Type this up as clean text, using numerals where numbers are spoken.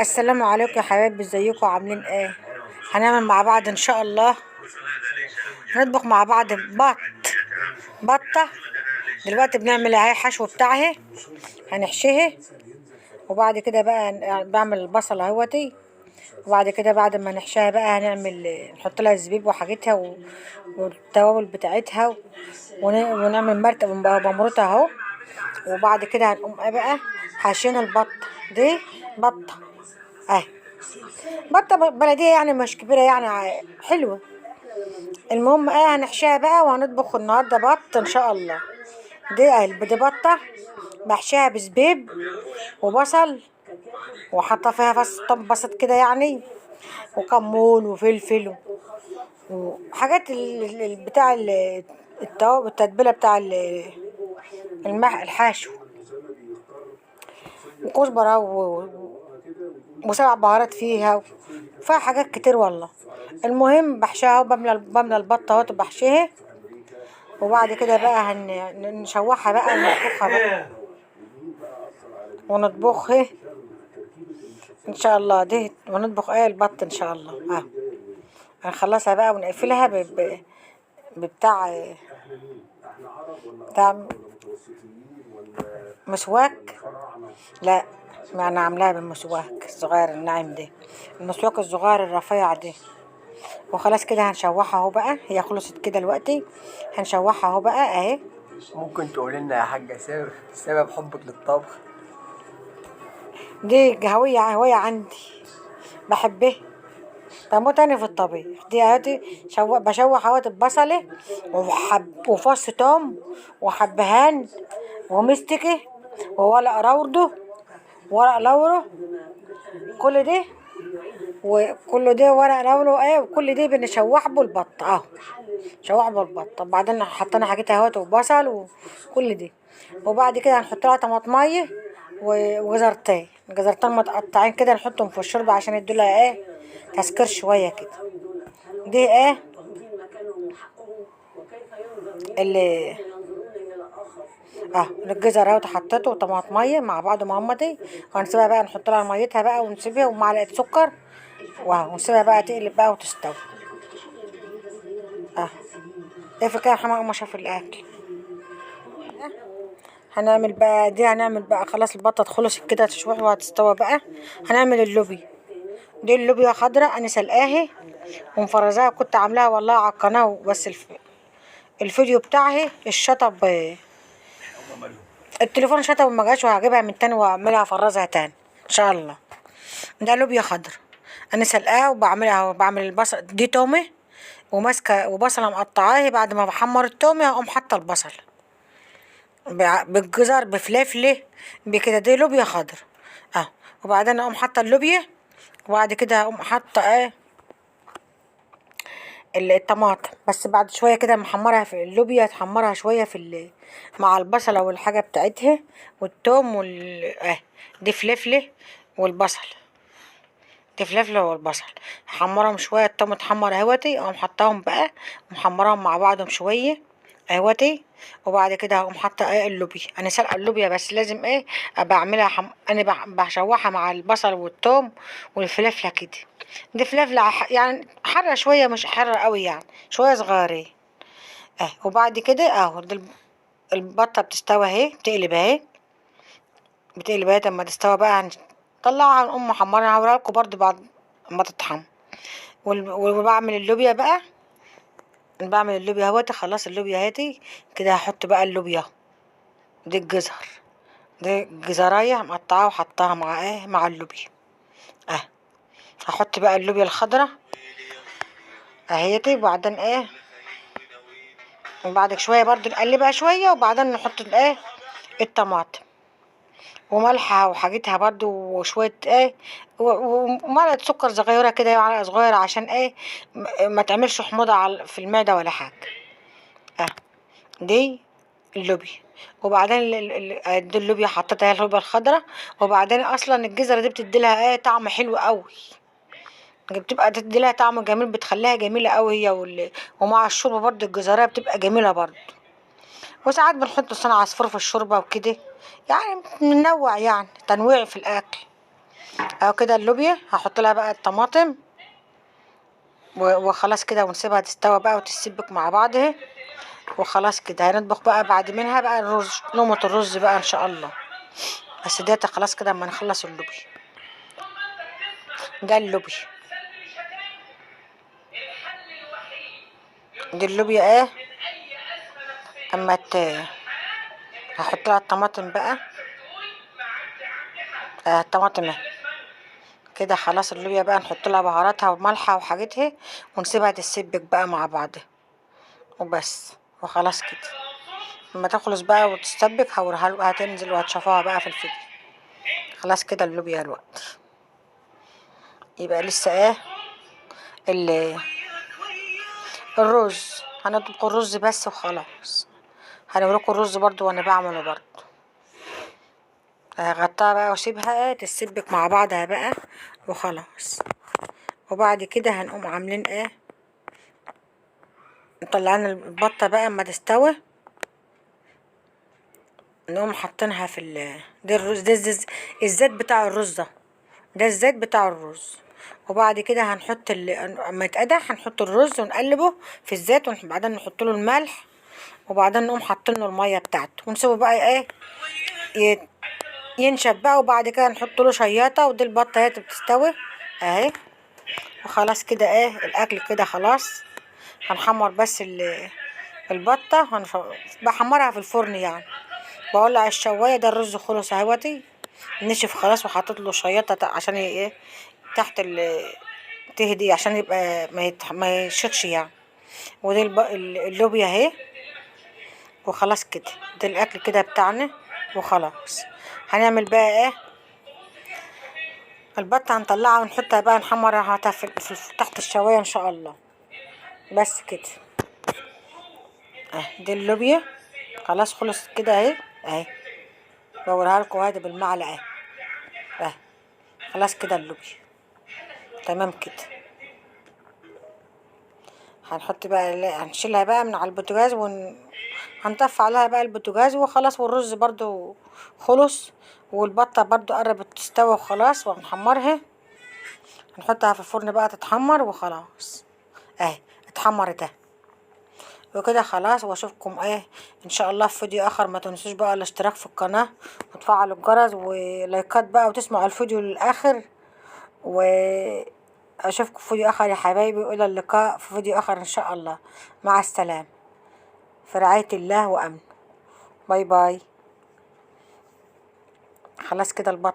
السلام عليكم يا حبايبي، ازيكم عاملين ايه؟ هنعمل مع بعض ان شاء الله. هنطبخ مع بعض بطه. دلوقتي بنعمل اهي حشو بتاعها، هنحشيها. وبعد كده بقى بعمل البصل اهوتي. وبعد كده بعد ما نحشيها بقى نحط لها الزبيب وحاجتها والتوابل بتاعتها ونعمل مرتب بمرتها اهو. وبعد كده هنقوم ايه بقى حاشين البطه دي. بطه اهي، بطة بلدية يعني مش كبيرة يعني حلوة. المهم ايه هنحشيها بقى وهنطبخ النهاردة بط ان شاء الله. دي بطة بحشيها بزبيب وبصل، وحاطة فيها فص طب بسط كده يعني، وكمون وفلفل وحاجات بتاع التتبيلة بتاع الحاشو، وكزبرة وسبع بهارات فيها حاجات كتير والله. المهم بحشيها وبملى البطة اهوت بحشيها. وبعد كده بقى نشوحها بقى ونطبخها بقى ونطبخها ان شاء الله. دي ونطبخ ايه البط ان شاء الله. هنخلصها بقى ونقفلها ببتاع بتاع مسواك. لا، ما انا عاملاها بالمسواك الصغير الناعم ده، المسواك الصغير الرفيع ده. وخلاص كده هنشوحها اهو بقى، هي خلصت كده دلوقتي. هنشوحها اهو بقى اهي. ممكن تقول لنا يا حاجة سبب حبك للطبخ؟ دي هواية عندي، بحبها، بموت انا في الطبيخ. دي اهاتي بشوح اهوت البصلة وفص توم وحبهان ومستكة وورق راوده ورق لورا، كل ده وكل ده ورق لورا ايه، وكل ده بنشوح بالبط اهو. شوح بالبط. بعدين حطينا حاجات اهوت وبصل وكل ده. وبعد كده هنحط لها طماطمية جزرتين متقطعين كده، نحطهم في الشوربة عشان يدولها ايه تسكر شوية كده. دي ايه اللي الجزر اهوت حطيته وطماطمية مع بعض مهمتي. وهنسيبها بقى نحط لها ميتها بقى ونسيبها ومعلقة سكر ونسيبها بقى تقلب بقى وتستوي. ايه في كده حمام مشى في الاكل. هنعمل بقى خلاص البطة خلصت كده تشويح وهتستوى بقى. هنعمل اللوبي. دي اللوبيا خضراء انا سلقاها ومفرزاها، كنت عاملاها والله على القناة، بس الفيديو بتاعها الشطب، التليفون شطب وما جاش، وهجيبها من تاني واعملها افرزها تاني ان شاء الله. ده لوبيا خضراء انا سلقاها وبعملها وبعمل البصل دي تومه وماسكه وبصله مقطعاها. بعد ما بحمر التومه اقوم حاطه البصل بالجزر بفلفله بكده. دي لوبيا خضراء وبعدين اقوم حاطه اللوبيا. وبعد كده اقوم حاطه الطماطم. بس بعد شويه كده محمرها في اللوبيا، تحمرها شويه مع البصله والحاجه بتاعتها والثوم دي فلفله والبصل. دي فلفله والبصل حمرهم شويه، الطماطم اتحمر اهوتي، اقوم حطاهم بقى محمرهم مع بعضهم شويه اهوتي. وبعد كده هقوم حاطه اللوبيا. انا سلقه اللوبيا بس لازم ابقى اعملها انا بشوحها مع البصل والثوم والفلفله كده. دي فلفله يعني حاره شويه، مش حاره قوي يعني، شويه صغيرين. وبعد كده دي البطه بتستوي اهي، بتقلب اهي. لما تستوي بقى نطلعها نقوم محمرها. هوريها لكم برضه بعد ما تطحن. وبعمل اللوبيا بقى، بعمل اللوبيا اهوتي. خلاص اللوبيا اهاتي كده. هحط بقى اللوبيا دي الجزر، دي جزرايه مقطعاها وحطاها مع اللوبيا. اه هحط بقى اللوبيا الخضراء اهيتي. وبعدين وبعد شويه برضو نقلبها شويه، وبعدين نحط الطماطم وملحها وحاجتها برضو وشويه ومعلقه سكر صغيره كده، معلقه صغيره عشان ما تعملش حموضه في المعده ولا حاجه. دي اللوبيا. وبعدين دي اللوبيا حطيتها، اللوبيا الخضراء. وبعدين اصلا الجزره دي بتدي لها طعم حلو قوي، بتبقى تدي لها طعم جميل، بتخليها جميله قوي هي ومع الشوربه برضو الجزريه بتبقى جميله برضو. وساعات بنحط لسان عصفور في الشوربه وكده، يعني بننوع يعني تنويع في الاكل. اهو كده اللوبيا هحط لها بقى الطماطم وخلاص كده، ونسيبها تستوى بقى وتتسبك مع بعضها. وخلاص كده هنطبخ بقى بعد منها بقى الرز، نومة الرز بقى ان شاء الله. بس ديت خلاص كده اما نخلص اللوبي. ده اللوبي، دي اللوبيا ايه. اما هحط لها الطماطم بقى. الطماطم اهي كده خلاص. اللوبيا بقى نحط لها بهاراتها وملحها وحاجتها، ونسيبها تتسبك بقى مع بعضها وبس. وخلاص كده لما تخلص بقى وتستبك هوريها هتنزل وهتشوفوها بقى في الفيديو. خلاص كده اللوبيا الوقت. يبقى لسه ايه الرز. هنطبخ الرز بس وخلاص. هنوريكم الرز برضو وانا بعمله برضو. هغطيها بقى واسيبها تتسبك مع بعضها بقى وخلاص. وبعد كده هنقوم عاملين ايه، مطلعين البطة بقى اما تستوي، نقوم حاطينها في ده الرز. ده الزيت بتاع الرز ده الزيت بتاع الرز. وبعد كده هنحط اما يتقدح هنحط الرز ونقلبه في الزيت، وبعدين نحط له الملح، وبعدين نقوم حاطين له الميه بتاعته ونسيبه بقى ايه ينشف بقى. وبعد كده نحط له شياطه. ودي البطه اهي بتستوي اهي. وخلاص كده ايه الاكل كده خلاص. هنحمر بس البطه بحمرها في الفرن يعني. بولع الشوايه. ده الرز خلص اهوتي نشف خلاص، وحطيت له شياطه عشان ايه تحت تهدي عشان يبقى ما يشطش يعني. ودي اللوبيا اهي. وخلاص كده ده الاكل كده بتاعنا وخلاص. هنعمل بقى ايه البطه، هنطلعها ونحطها بقى نحمرها تحت الشوايه ان شاء الله. بس كده دي اللوبيا خلاص خلص كده اهي. اهي بوريها لكم اهي بالمعلقه اهي. خلاص كده اللوبيا تمام كده. هنحط بقى هنشيلها بقى من على البوتاجاز هنطفي عليها بقى البوتاجاز وخلاص. والرز برضو خلص، والبطه برضو قربت تستوي وخلاص. وهنحمرها هنحطها في الفرن بقى تتحمر وخلاص. اهي اتحمرت اهي. وكده خلاص. واشوفكم ايه ان شاء الله في فيديو اخر. ما تنسوش بقى الاشتراك في القناه وتفعلوا الجرس ولايكات بقى، وتسمعوا الفيديو للاخر. واشوفكم في فيديو اخر يا حبايبي، والى اللقاء في فيديو اخر ان شاء الله. مع السلامه في رعايه الله وامن. باي باي. خلاص كده البط